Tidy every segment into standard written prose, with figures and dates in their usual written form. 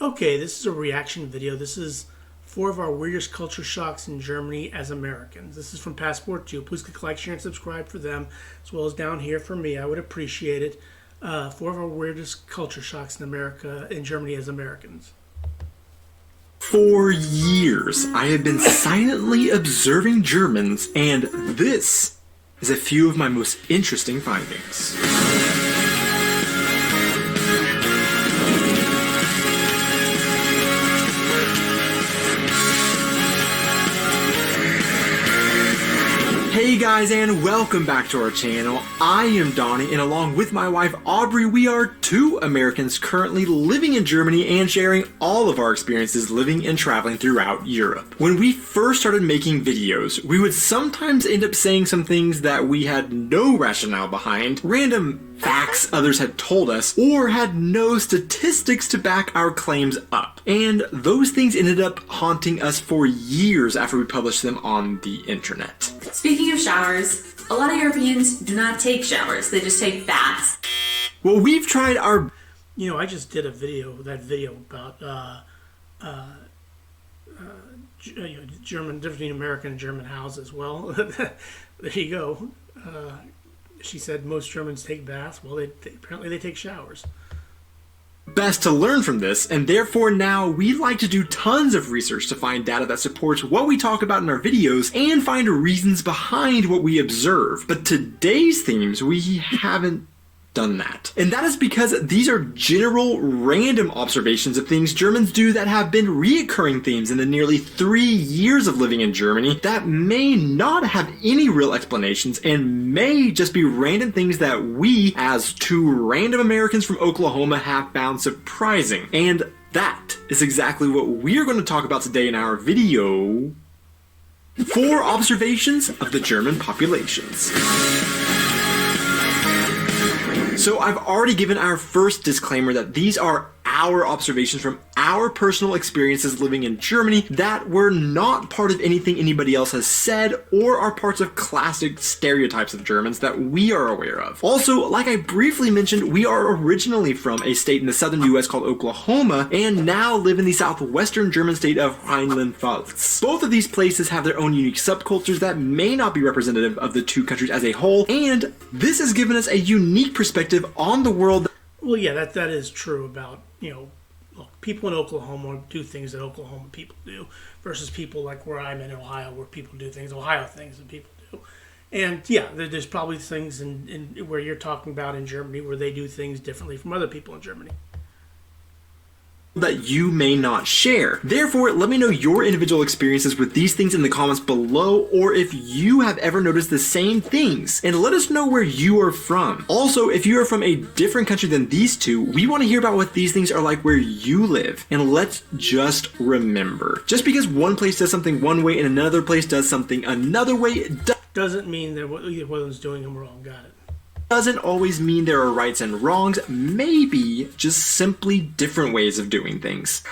Okay, this is a reaction video. This is 4 of our weirdest culture shocks in Germany as Americans. This is from Passport 2. Please click like, share, and subscribe for them, as well as down here for me. I would appreciate it. 4 of our weirdest culture shocks in America, in Germany as Americans. For years, I have been silently observing Germans, and this is a few of my most interesting findings. Hey guys, and welcome back to our channel. I am Donnie, and along with my wife Aubrey, we are 2 Americans currently living in Germany and sharing all of our experiences living and traveling throughout Europe. When we first started making videos, we would sometimes end up saying some things that we had no rationale behind, random facts others had told us, or had no statistics to back our claims up. And those things ended up haunting us for years after we published them on the internet. Speaking of showers, a lot of Europeans do not take showers, they just take baths. Well, we've tried our... You know, I just did that video about German, difference between American and German houses. Well, there you go. She said most Germans take baths. Well, apparently they take showers. Best to learn from this, and therefore now we like to do tons of research to find data that supports what we talk about in our videos and find reasons behind what we observe. But today's themes, we haven't done that. And that is because these are general random observations of things Germans do that have been reoccurring themes in the nearly 3 years of living in Germany that may not have any real explanations and may just be random things that we, as 2 random Americans from Oklahoma, have found surprising. And that is exactly what we're going to talk about today in our video. 4 observations of the German populations. So I've already given our first disclaimer that these are our observations from our personal experiences living in Germany that were not part of anything anybody else has said or are parts of classic stereotypes of Germans that we are aware of. Also, like I briefly mentioned, we are originally from a state in the southern US called Oklahoma and now live in the southwestern German state of Rhineland-Pfalz. Both of these places have their own unique subcultures that may not be representative of the 2 countries as a whole, and this has given us a unique perspective on the world. Well, yeah, that is true about, look, people in Oklahoma do things that Oklahoma people do versus people like where I'm in Ohio where people do things, Ohio things that people do. And yeah, there's probably things in where you're talking about in Germany where they do things differently from other people in Germany that you may not share. Therefore, let me know your individual experiences with these things in the comments below, or if you have ever noticed the same things, and let us know where you are from. Also, if you are from a different country than these 2, we want to hear about what these things are like where you live. And let's just remember, just because one place does something one way and another place does something another way, doesn't mean that either one of them's doing them wrong. Got it. Doesn't always mean there are rights and wrongs, maybe just simply different ways of doing things.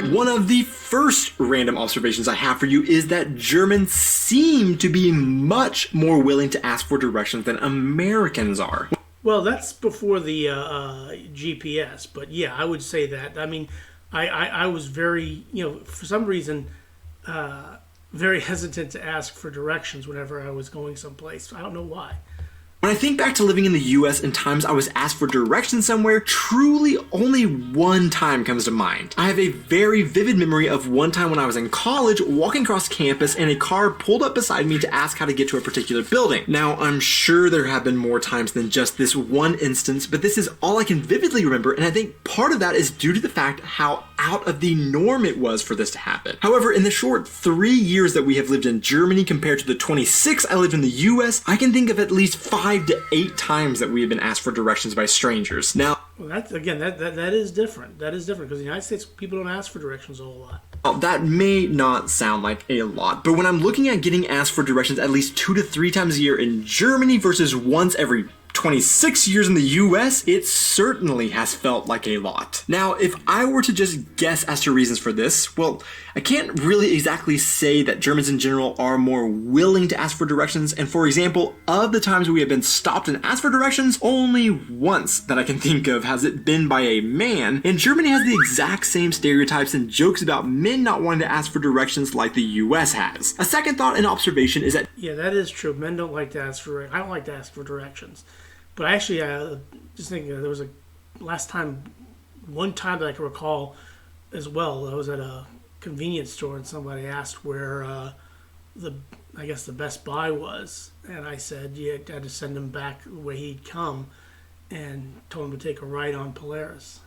One of the first random observations I have for you is that Germans seem to be much more willing to ask for directions than Americans are. Well, that's before the GPS, but yeah, I would say that. I mean, I was very, for some reason, very hesitant to ask for directions whenever I was going someplace. I don't know why. When I think back to living in the US and times I was asked for directions somewhere, truly only one time comes to mind. I have a very vivid memory of one time when I was in college walking across campus and a car pulled up beside me to ask how to get to a particular building. Now, I'm sure there have been more times than just this one instance, but this is all I can vividly remember, and I think part of that is due to the fact how out of the norm it was for this to happen. However, in the short 3 years that we have lived in Germany compared to the 26 I lived in the US, I can think of at least 5 to 8 times that we have been asked for directions by strangers. Now, well, that is different. That is different because in the United States, people don't ask for directions a whole lot. Well, that may not sound like a lot, but when I'm looking at getting asked for directions at least 2 to 3 times a year in Germany versus once every 26 years in the US, it certainly has felt like a lot. Now, if I were to just guess as to reasons for this, well, I can't really exactly say that Germans in general are more willing to ask for directions, and for example, of the times we have been stopped and asked for directions, only once that I can think of has it been by a man, and Germany has the exact same stereotypes and jokes about men not wanting to ask for directions like the US has. A second thought and observation is that Yeah, that is true. Men don't like to ask for. I don't like to ask for directions, but actually, just thinking there was one time that I can recall as well. I was at a convenience store and somebody asked where I guess the Best Buy was, and I said I had to send him back the way he'd come, and told him to take a right on Polaris.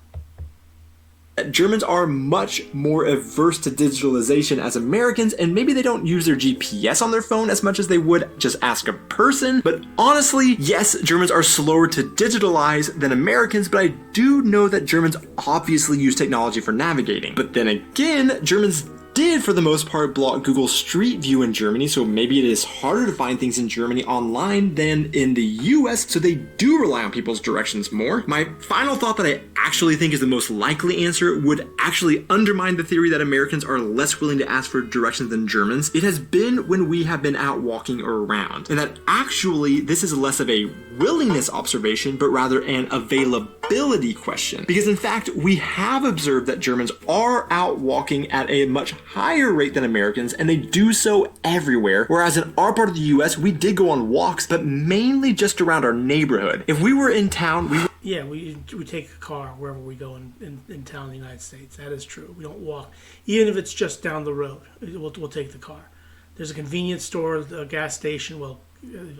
Germans are much more averse to digitalization as Americans, and maybe they don't use their GPS on their phone as much as they would just ask a person. But honestly, yes, Germans are slower to digitalize than Americans, but I do know that Germans obviously use technology for navigating. But then again, Germans did for the most part block Google Street View in Germany, so maybe it is harder to find things in Germany online than in the US, so they do rely on people's directions more. My final thought that I actually think is the most likely answer would actually undermine the theory that Americans are less willing to ask for directions than Germans. It has been when we have been out walking around, and that actually this is less of a willingness observation, but rather an availability question. Because in fact, we have observed that Germans are out walking at a much higher rate than Americans, and they do so everywhere, whereas in our part of the US, we did go on walks, but mainly just around our neighborhood. If we were in town, we take a car wherever we go in town in the United States. That is true. We don't walk. Even if it's just down the road, we'll take the car. There's a convenience store, a gas station. Well,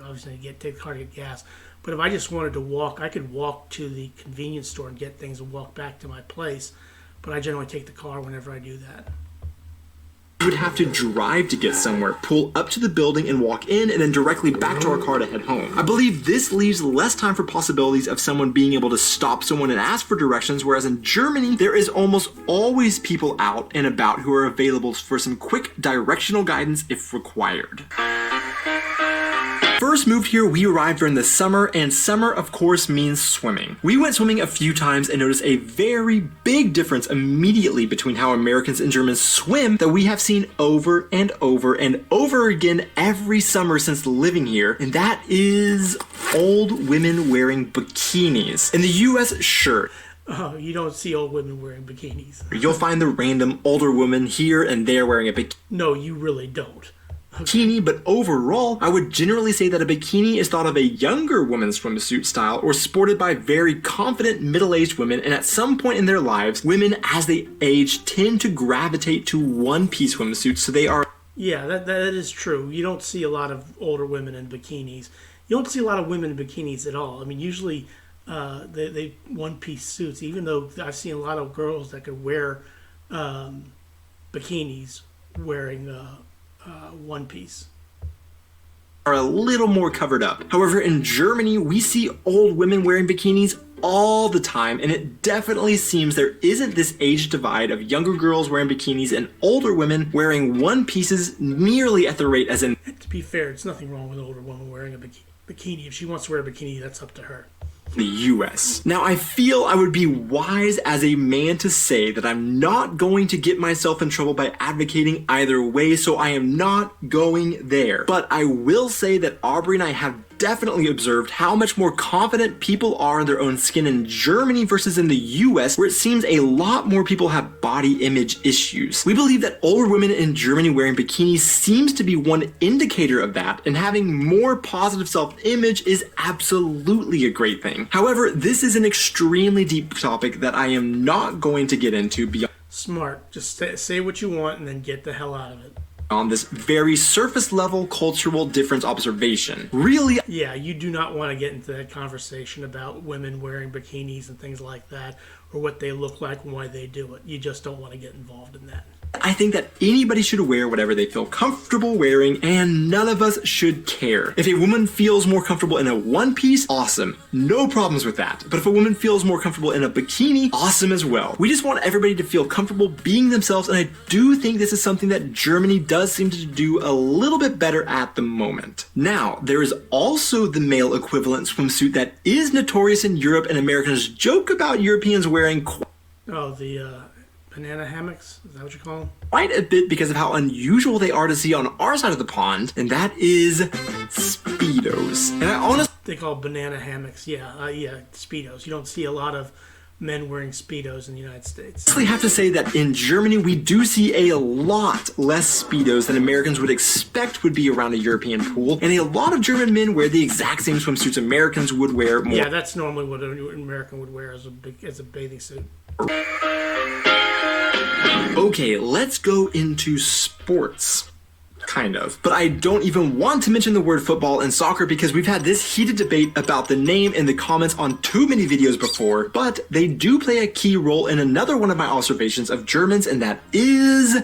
obviously take the car to get gas. But if I just wanted to walk, I could walk to the convenience store and get things and walk back to my place. But I generally take the car whenever I do that. we would have to drive to get somewhere, pull up to the building and walk in, and then directly back to our car to head home. I believe this leaves less time for possibilities of someone being able to stop someone and ask for directions, whereas in Germany, there is almost always people out and about who are available for some quick directional guidance if required. First moved here, we arrived during the summer, and summer of course means swimming. We went swimming a few times and noticed a very big difference immediately between how Americans and Germans swim that we have seen over and over and over again every summer since living here, and that is old women wearing bikinis. In the US, sure. Oh, you don't see old women wearing bikinis. You'll find the random older woman here and there wearing a bikini. No, you really don't. Bikini, but overall, I would generally say that a bikini is thought of a younger woman's swimsuit style or sported by very confident middle-aged women, and at some point in their lives, women as they age tend to gravitate to one-piece swimsuits, so they are... Yeah, that is true. You don't see a lot of older women in bikinis. You don't see a lot of women in bikinis at all. I mean, usually they one-piece suits, even though I've seen a lot of girls that could wear bikinis wearing... one piece. Are a little more covered up. However, in Germany, we see old women wearing bikinis all the time, and it definitely seems there isn't this age divide of younger girls wearing bikinis and older women wearing one pieces nearly at the rate as in... To be fair, it's nothing wrong with an older woman wearing a bikini. If she wants to wear a bikini, that's up to her. The US. Now, I feel I would be wise as a man to say that I'm not going to get myself in trouble by advocating either way, so I am not going there. But I will say that Aubrey and I have definitely observed how much more confident people are in their own skin in Germany versus in the US, where it seems a lot more people have body image issues. We believe that older women in Germany wearing bikinis seems to be one indicator of that, and having more positive self-image is absolutely a great thing. However, this is an extremely deep topic that I am not going to get into beyond... Smart. Just say what you want and then get the hell out of it. On this very surface level cultural difference observation. Really? Yeah, you do not want to get into that conversation about women wearing bikinis and things like that, or what they look like and why they do it. You just don't want to get involved in that. I think that anybody should wear whatever they feel comfortable wearing, and none of us should care. If a woman feels more comfortable in a one piece, awesome. No problems with that. But if a woman feels more comfortable in a bikini, awesome as well. We just want everybody to feel comfortable being themselves, and I do think this is something that Germany does seem to do a little bit better at the moment. Now, there is also the male equivalent swimsuit that is notorious in Europe, and Americans joke about Europeans wearing The banana hammocks? Is that what you call them? quite a bit because of how unusual they are to see on our side of the pond, and that is Speedos. And I honestly They call banana hammocks. Yeah, Speedos. You don't see a lot of men wearing Speedos in the United States. have to say that in Germany, we do see a lot less Speedos than Americans would expect would be around a European pool, and a lot of German men wear the exact same swimsuits Americans would wear more. Yeah, that's normally what an American would wear as a bathing suit. Okay, let's go into sports. Kind of. But I don't even want to mention the word football and soccer because we've had this heated debate about the name in the comments on too many videos before, but they do play a key role in another one of my observations of Germans, and that is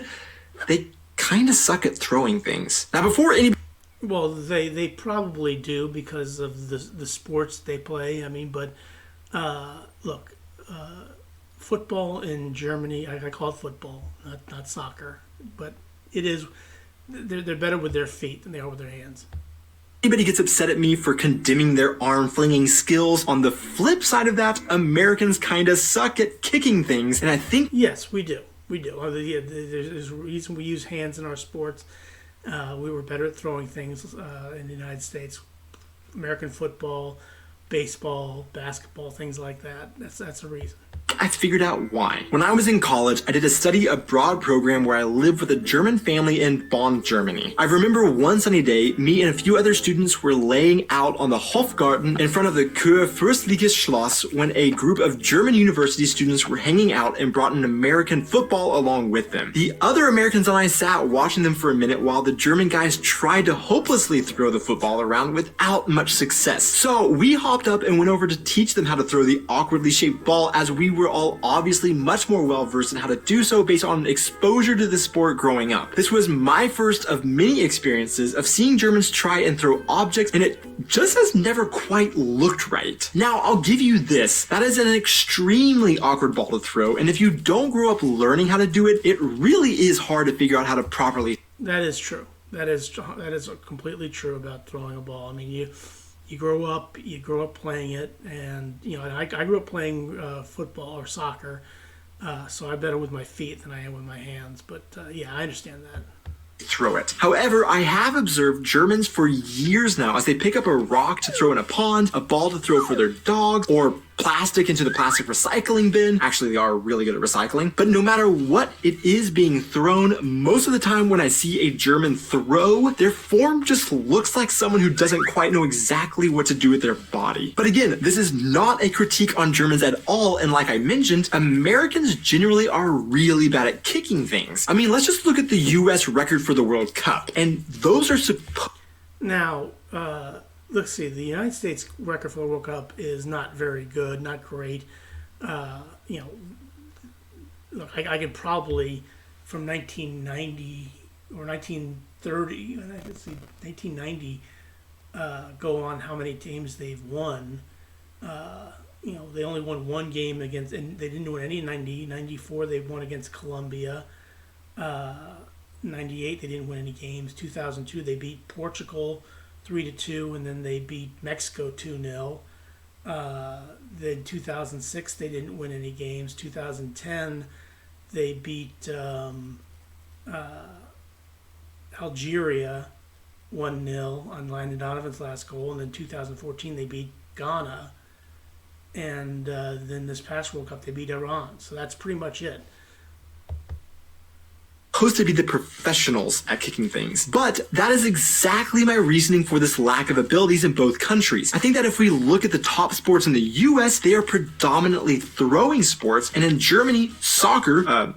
they kind of suck at throwing things. Now, before any Well, they probably do because of the sports they play. I mean, but look, football in Germany, I call it football, not soccer, but it is. They're better with their feet than they are with their hands. Anybody gets upset at me for condemning their arm flinging skills, on the flip side of that, Americans kind of suck at kicking things, and I think Yes, we do. We do. There's a reason we use hands in our sports. We were better at throwing things in the United States. American football, baseball, basketball, things like that. That's a reason. I figured out why. When I was in college, I did a study abroad program where I lived with a German family in Bonn, Germany. I remember one sunny day, me and a few other students were laying out on the Hofgarten in front of the Kurfürstliches Schloss when a group of German university students were hanging out and brought an American football along with them. The other Americans and I sat watching them for a minute while the German guys tried to hopelessly throw the football around without much success. So we hopped up and went over to teach them how to throw the awkwardly shaped ball, as we were all obviously much more well versed in how to do so based on exposure to the sport growing up. This was my first of many experiences of seeing Germans try and throw objects, and it just has never quite looked right. Now, I'll give you this. That is an extremely awkward ball to throw, and if you don't grow up learning how to do it, it really is hard to figure out how to properly. That is true. That is completely true about throwing a ball. I mean, you grow up playing it, and I grew up playing football or soccer, so I'm better with my feet than I am with my hands. But yeah, I understand that. Throw it. However, I have observed Germans for years now as they pick up a rock to throw in a pond, a ball to throw for their dogs, or plastic into the plastic recycling bin. Actually, they are really good at recycling. But no matter what it is being thrown, most of the time when I see a German throw, their form just looks like someone who doesn't quite know exactly what to do with their body. But again, this is not a critique on Germans at all, and like I mentioned, Americans generally are really bad at kicking things. I mean, let's just look at the US record for the World Cup, and those are Now, let's see. The United States record for the World Cup is not very good, not great. Look, I could probably from 1990 or 1930, let's see, 1990, go on how many teams they've won. They only won one game against, and they didn't win any in 90. 94, they won against Colombia. 98, they didn't win any games. 2002, they beat Portugal 3-2, and then they beat Mexico 2-0. Then 2006, they didn't win any games. 2010, they beat Algeria 1-0 on Landon Donovan's last goal, and then 2014, they beat Ghana. And then this past World Cup, they beat Iran. So that's pretty much it. Supposed to be the professionals at kicking things. But that is exactly my reasoning for this lack of abilities in both countries. I think that if we look at the top sports in the US, they are predominantly throwing sports, and in Germany, soccer,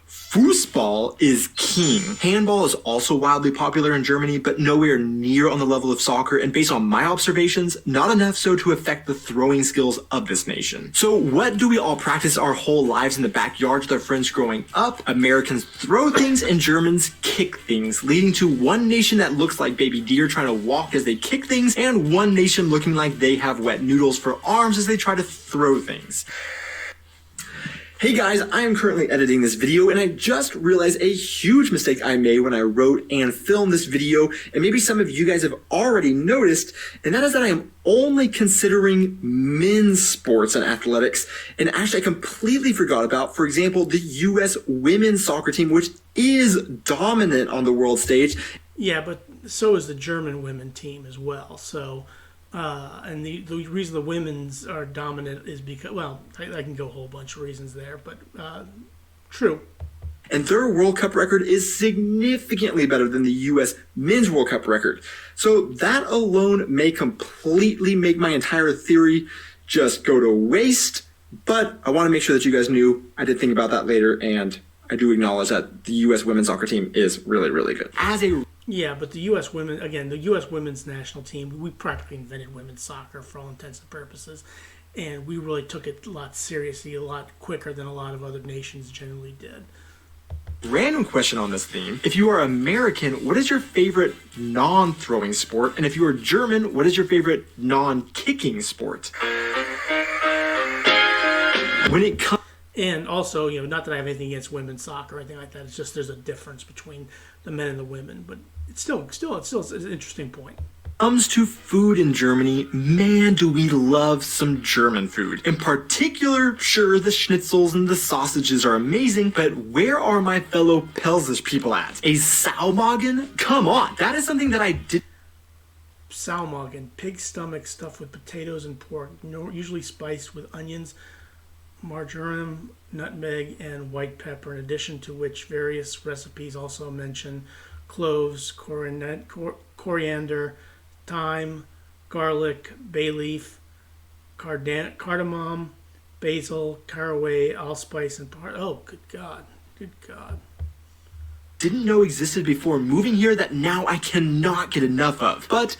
Fußball is king. Handball is also wildly popular in Germany, but nowhere near on the level of soccer, and based on my observations, not enough so to affect the throwing skills of this nation. So what do we all practice our whole lives in the backyard with our friends growing up? Americans throw things and Germans kick things, leading to one nation that looks like baby deer trying to walk as they kick things, and one nation looking like they have wet noodles for arms as they try to throw things. Hey guys, I am currently editing this video and I just realized a huge mistake I made when I wrote and filmed this video, and maybe some of you guys have already noticed, and that is that I am only considering men's sports and athletics, and actually I completely forgot about, for example, the US women's soccer team, which is dominant on the world stage. Yeah, but so is the German women team as well. So, and the reason the women's are dominant is because, well, I can go a whole bunch of reasons there, but true. And their World Cup record is significantly better than the US men's World Cup record. So that alone may completely make my entire theory just go to waste, but I want to make sure that you guys knew I did think about that later, and I do acknowledge that the US women's soccer team is really, really good. Yeah, but the U.S. women, again, the U.S. women's national team, we practically invented women's soccer for all intents and purposes, and we really took it a lot seriously, a lot quicker than a lot of other nations generally did. Random question on this theme. If you are American, what is your favorite non-throwing sport? And if you are German, what is your favorite non-kicking sport? When it comes... And also, not that I have anything against women's soccer or anything like that. It's just there's a difference between the men and the women. But it's still an interesting point. Comes to food in Germany, man, do we love some German food. In particular, sure, the schnitzels and the sausages are amazing, but where are my fellow Pelzish people at? A Saumagen? Come on, that is something that I did. Saumagen, pig stomach stuffed with potatoes and pork, usually spiced with onions, marjoram, nutmeg, and white pepper, in addition to which various recipes also mention cloves, coriander, thyme, garlic, bay leaf, cardamom, basil, caraway, allspice, and oh, good God. Didn't know existed before moving here that now I cannot get enough of. But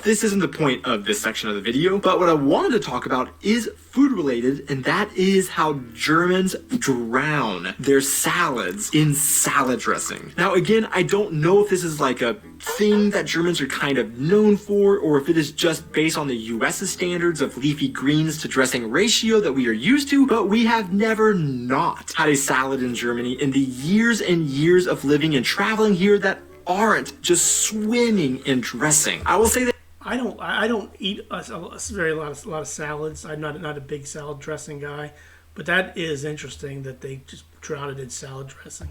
this isn't the point of this section of the video, but what I wanted to talk about is food related, and that is how Germans drown their salads in salad dressing. Now again, I don't know if this is like a thing that Germans are kind of known for, or if it is just based on the US's standards of leafy greens to dressing ratio that we are used to, but we have never not had a salad in Germany in the years and years of living and traveling here that aren't just swimming in dressing. I will say that I don't eat a lot of salads. I'm not a big salad dressing guy, but that is interesting that they just drown it in salad dressing.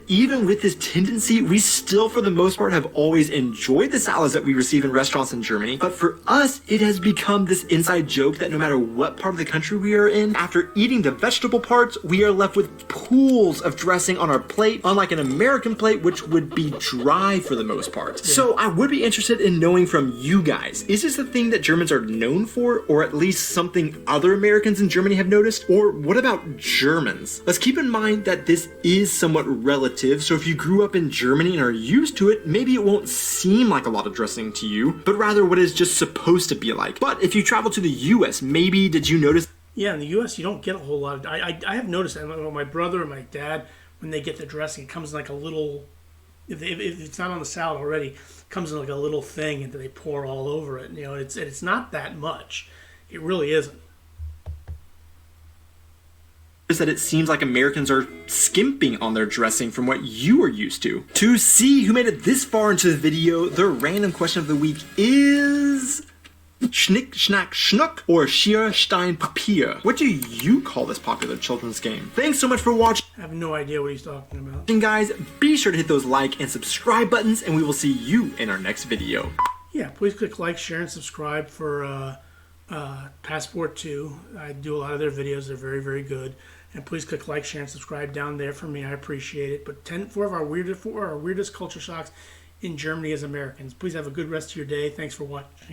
Even with this tendency, we still, for the most part, have always enjoyed the salads that we receive in restaurants in Germany. But for us, it has become this inside joke that no matter what part of the country we are in, after eating the vegetable parts, we are left with pools of dressing on our plate, unlike an American plate, which would be dry for the most part. Yeah. So I would be interested in knowing from you guys, is this a thing that Germans are known for, or at least something other Americans in Germany have noticed? Or what about Germans? Let's keep in mind that this is somewhat relative, so if you grew up in Germany and are used to it, maybe it won't seem like a lot of dressing to you, but rather what it's just supposed to be like. But if you travel to the US, maybe did you notice? Yeah, in the US you don't get a whole lot of, I have noticed that my brother and my dad, when they get the dressing, it comes in like a little, if it's not on the salad already, it comes in like a little thing and then they pour all over it. It's not that much. It really isn't. Is that it seems like Americans are skimping on their dressing from what you are used to. To see who made it this far into the video, the random question of the week is Schnick, Schnack, Schnuck or Schier, Stein, Papier. What do you call this popular children's game? Thanks so much for watching. I have no idea what he's talking about. And guys, be sure to hit those like and subscribe buttons, and we will see you in our next video. Yeah, please click like, share, and subscribe for Passport 2. I do a lot of their videos. They're very, very good. And please click like, share, and subscribe down there for me. I appreciate it. But 4 of our weirdest culture shocks in Germany as Americans. Please have a good rest of your day. Thanks for watching.